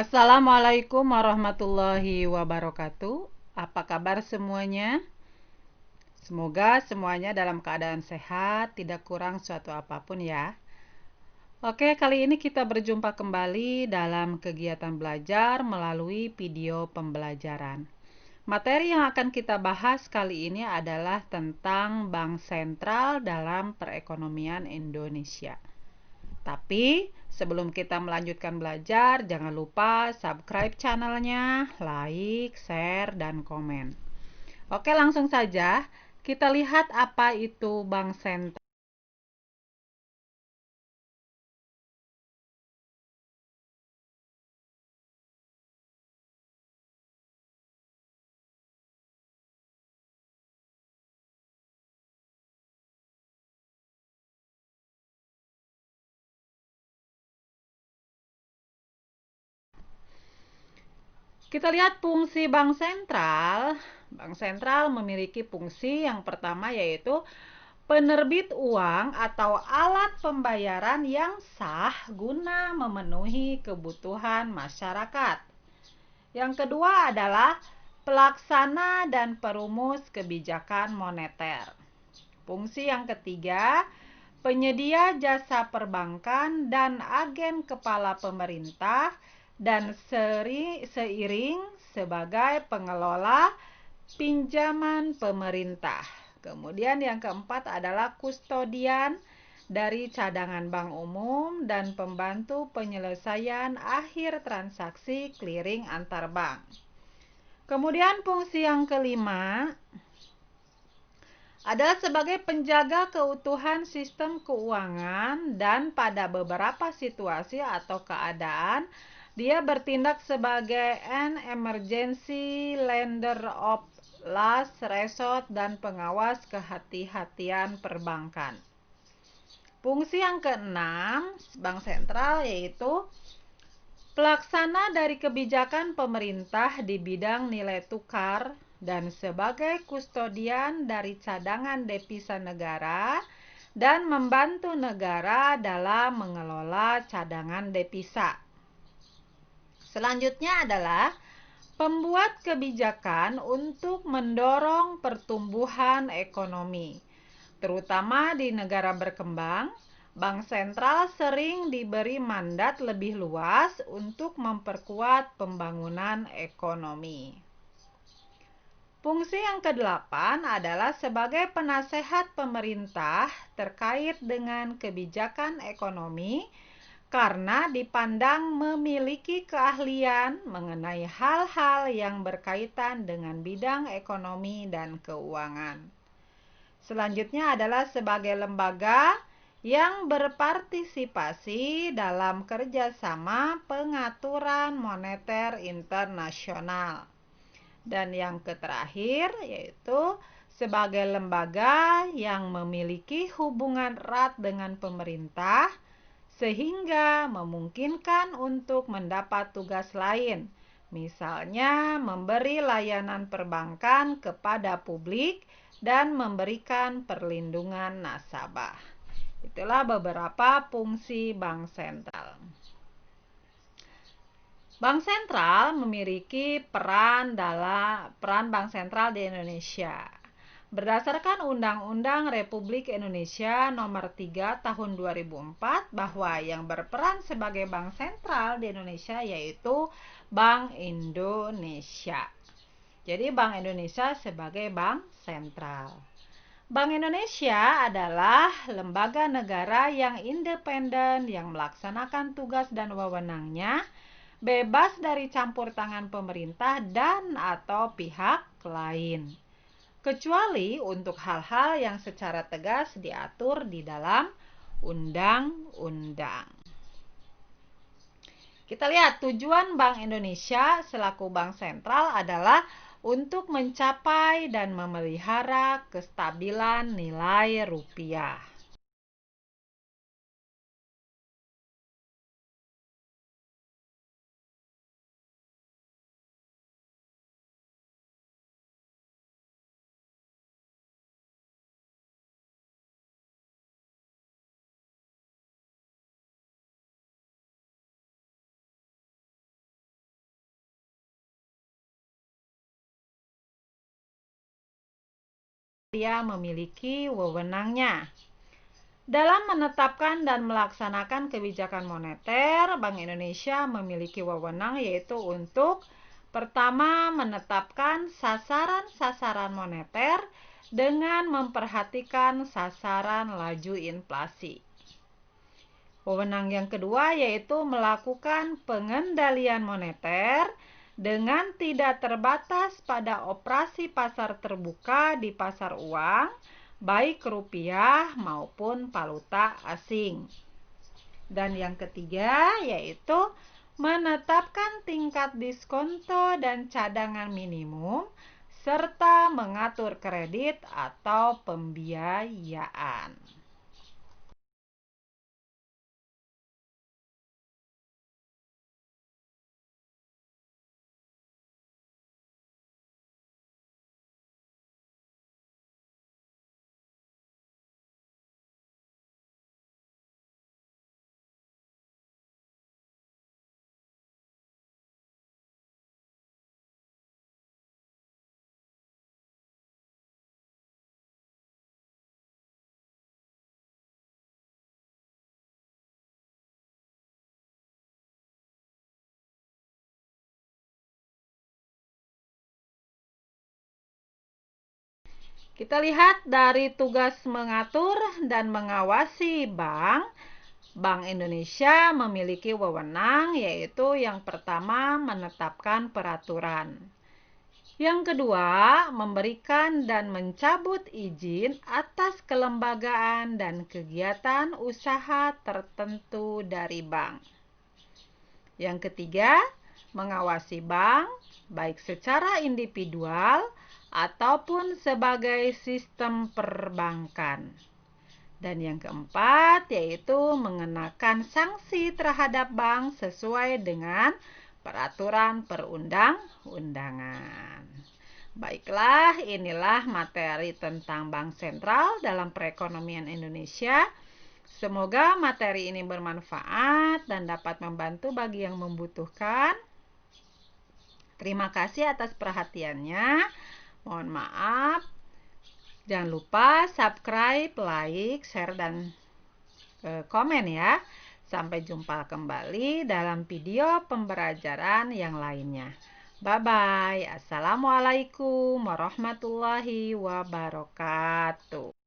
Assalamualaikum warahmatullahi wabarakatuh. Apa kabar semuanya? Semoga semuanya dalam keadaan sehat, tidak kurang suatu apapun ya. Oke, kali ini kita berjumpa kembali dalam kegiatan belajar melalui video pembelajaran. Materi yang akan kita bahas kali ini adalah tentang bank sentral dalam perekonomian Indonesia. Tapi sebelum kita melanjutkan belajar, jangan lupa subscribe channelnya, like, share, dan komen. Oke, langsung saja kita lihat apa itu bank sentral. Kita lihat fungsi bank sentral. Bank sentral memiliki fungsi yang pertama yaitu penerbit uang atau alat pembayaran yang sah guna memenuhi kebutuhan masyarakat. Yang kedua adalah pelaksana dan perumus kebijakan moneter. Fungsi yang ketiga, penyedia jasa perbankan dan agen kepala pemerintah dan seiring sebagai pengelola pinjaman pemerintah. Kemudian yang keempat adalah kustodian dari cadangan bank umum dan pembantu penyelesaian akhir transaksi clearing antar bank. Kemudian fungsi yang kelima adalah sebagai penjaga keutuhan sistem keuangan dan pada beberapa situasi atau keadaan dia bertindak sebagai an emergency lender of last resort dan pengawas kehati-hatian perbankan. Fungsi yang keenam bank sentral yaitu pelaksana dari kebijakan pemerintah di bidang nilai tukar dan sebagai kustodian dari cadangan devisa negara dan membantu negara dalam mengelola cadangan devisa. Selanjutnya adalah pembuat kebijakan untuk mendorong pertumbuhan ekonomi, terutama di negara berkembang. Bank sentral sering diberi mandat lebih luas untuk memperkuat pembangunan ekonomi. Fungsi yang kedelapan adalah sebagai penasehat pemerintah terkait dengan kebijakan ekonomi karena dipandang memiliki keahlian mengenai hal-hal yang berkaitan dengan bidang ekonomi dan keuangan. Selanjutnya adalah sebagai lembaga yang berpartisipasi dalam kerjasama pengaturan moneter internasional. Dan yang terakhir yaitu sebagai lembaga yang memiliki hubungan erat dengan pemerintah sehingga memungkinkan untuk mendapat tugas lain, misalnya memberi layanan perbankan kepada publik dan memberikan perlindungan nasabah. Itulah beberapa fungsi bank sentral. Bank sentral memiliki peran bank sentral di Indonesia. Berdasarkan Undang-Undang Republik Indonesia Nomor 3 Tahun 2004 bahwa yang berperan sebagai bank sentral di Indonesia yaitu Bank Indonesia. Jadi Bank Indonesia sebagai bank sentral. Bank Indonesia adalah lembaga negara yang independen yang melaksanakan tugas dan wewenangnya bebas dari campur tangan pemerintah dan atau pihak lain, kecuali untuk hal-hal yang secara tegas diatur di dalam undang-undang. Kita lihat tujuan Bank Indonesia selaku bank sentral adalah untuk mencapai dan memelihara kestabilan nilai rupiah. rupiah memiliki wewenangnya. Dalam menetapkan dan melaksanakan kebijakan moneter, Bank Indonesia memiliki wewenang yaitu untuk pertama, menetapkan sasaran-sasaran moneter dengan memperhatikan sasaran laju inflasi. Wewenang yang kedua yaitu melakukan pengendalian moneter dengan tidak terbatas pada operasi pasar terbuka di pasar uang, baik rupiah maupun valuta asing. Dan yang ketiga yaitu menetapkan tingkat diskonto dan cadangan minimum serta mengatur kredit atau pembiayaan. Kita lihat dari tugas mengatur dan mengawasi bank. Bank Indonesia memiliki wewenang yaitu yang pertama menetapkan peraturan. Yang kedua, memberikan dan mencabut izin atas kelembagaan dan kegiatan usaha tertentu dari bank. Yang ketiga, mengawasi bank baik secara individual ataupun sebagai sistem perbankan. Dan yang keempat yaitu mengenakan sanksi terhadap bank sesuai dengan peraturan perundang-undangan. Baiklah, inilah materi tentang Bank Sentral dalam perekonomian Indonesia. Semoga materi ini bermanfaat dan dapat membantu bagi yang membutuhkan. Terima kasih atas perhatiannya. Mohon maaf. Jangan lupa subscribe, like, share, dan komen ya. Sampai jumpa kembali dalam video pembelajaran yang lainnya. Bye-bye. Assalamualaikum warahmatullahi wabarakatuh.